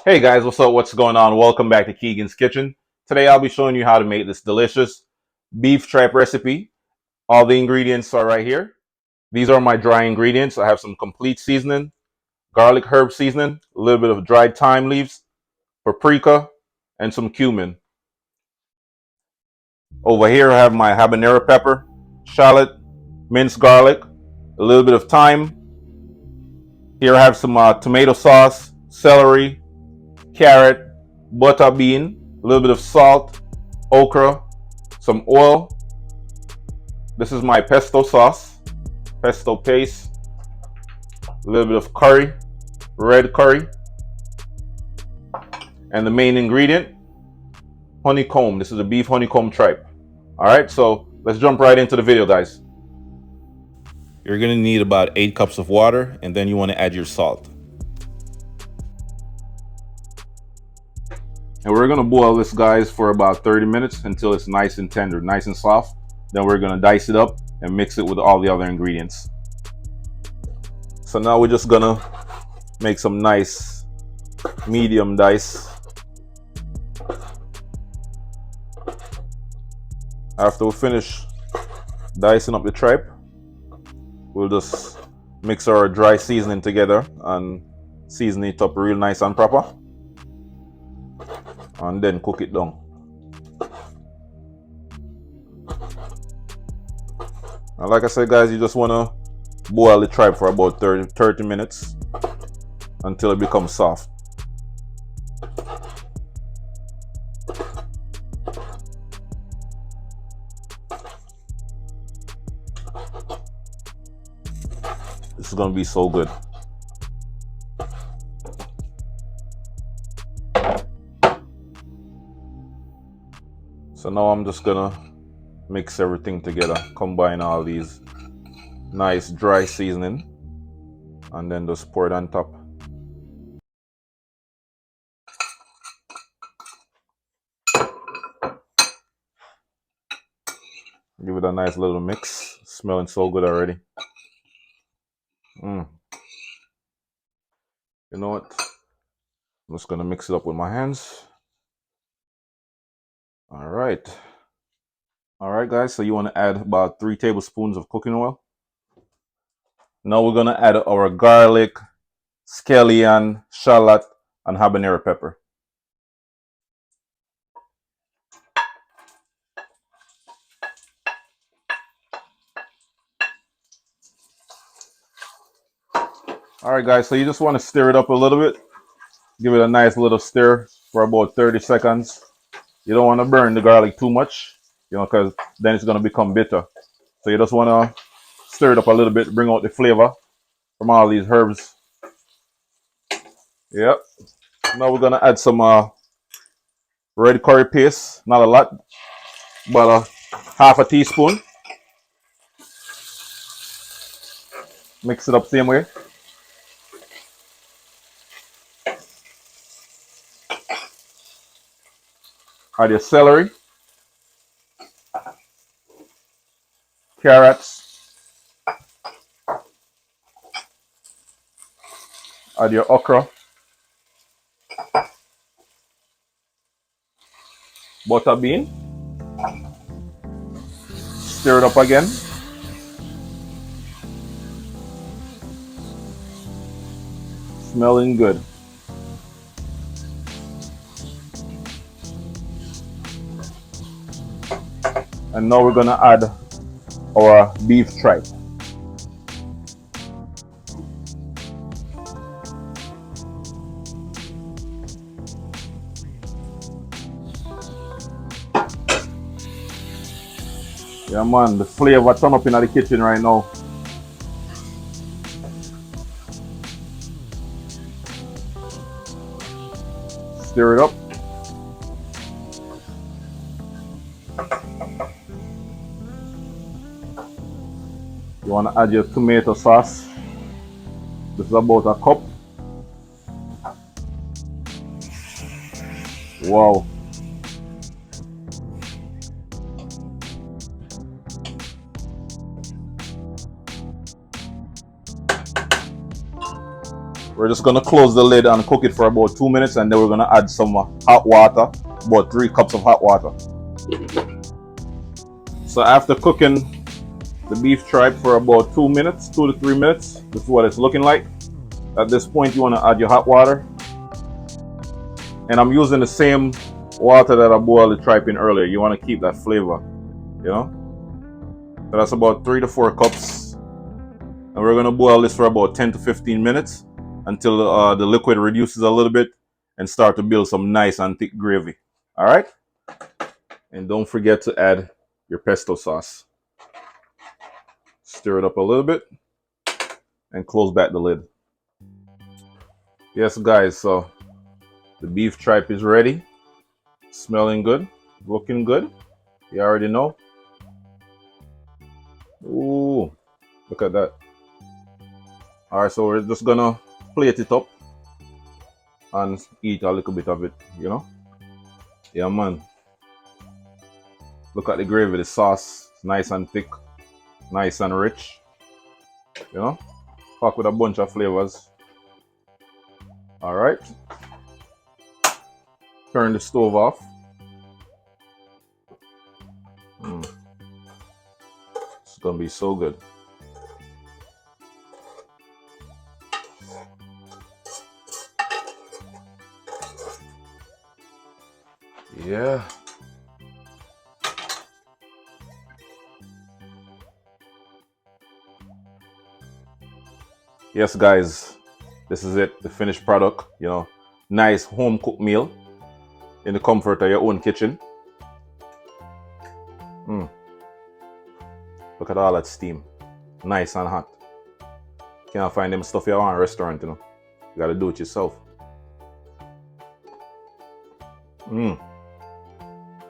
Hey guys, what's up? What's going on? Welcome back to Keegan's Kitchen. Today I'll be showing you how to make this delicious beef tripe recipe. All the ingredients are right here. These are my dry ingredients. I have some complete seasoning, garlic herb seasoning, a little bit of dried thyme leaves, paprika, and some cumin. Over here I have my habanero pepper, shallot, minced garlic, a little bit of thyme. Here I have some tomato sauce, celery, carrot, butter bean, a little bit of salt, okra, some oil. This is my pesto sauce, pesto paste, a little bit of curry, red curry, and the main ingredient, honeycomb. This is a beef honeycomb tripe. All right, so let's jump right into the video, guys. You're gonna need about 8 cups of water, and then you want to add your salt. And we're gonna boil this, guys, for about 30 minutes until it's nice and tender, nice and soft. Then we're gonna dice it up and mix it with all the other ingredients. So now we're just gonna make some nice medium dice. After we finish dicing up the tripe, we'll just mix our dry seasoning together and season it up real nice and proper, and then cook it down. And like I said, guys, you just want to boil the tripe for about 30 minutes until it becomes soft. This is going to be so good. So now I'm just going to mix everything together, combine all these nice dry seasoning, and then just pour it on top. Give it a nice little mix. Smelling so good already. You know what? I'm just gonna mix it up with my hands. All right, guys. So you want to add about 3 tablespoons of cooking oil. Now we're gonna add our garlic, scallion, shallot, and habanero pepper. All right, guys. So you just want to stir it up a little bit. Give it a nice little stir for about 30 seconds. You don't want to burn the garlic too much, because then it's going to become bitter. So you just want to stir it up a little bit, bring out the flavor from all these herbs. Yep. Now we're going to add some red curry paste. Not a lot, but half a teaspoon. Mix it up same way. Add your celery, carrots, add your okra, butter bean, stir it up again. Smelling good. And now we're gonna add our beef tripe. Yeah, man, the flavor turn up in the kitchen right now. Stir it up. You want to add your tomato sauce. This is about a cup. Wow. We're just gonna close the lid and cook it for about 2 minutes, and then we're gonna add some hot water, about 3 cups of hot water. So after cooking the beef tripe for about 2 minutes, 2 to 3 minutes, this is what it's looking like. At this point, you want to add your hot water, and I'm using the same water that I boiled the tripe in earlier. You want to keep that flavor, you know. So that's about 3 to 4 cups, and we're gonna boil this for about 10 to 15 minutes until the liquid reduces a little bit and start to build some nice and thick gravy. All right, and don't forget to add your pesto sauce. Stir it up a little bit and close back the lid. Yes, guys, so the beef tripe is ready. Smelling good, looking good. You already know. Ooh, look at that. All right, so we're just gonna plate it up and eat a little bit of it, you know. Yeah, man. Look at the gravy, the sauce. It's nice and thick, nice and rich, you know. Packed with a bunch of flavors. All right. Turn the stove off. It's gonna be so good. Yeah. Yes, guys, this is it, the finished product, you know. Nice home cooked meal in the comfort of your own kitchen. Look at all that steam. Nice and hot. Can't find them stuff you want in a restaurant, you know. You gotta do it yourself.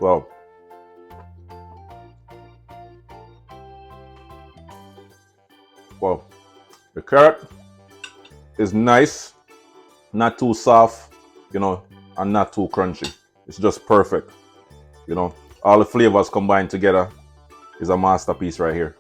Wow. Wow. The carrot is nice, not too soft, you know, and not too crunchy. It's just perfect. You know, all the flavors combined together is a masterpiece right here.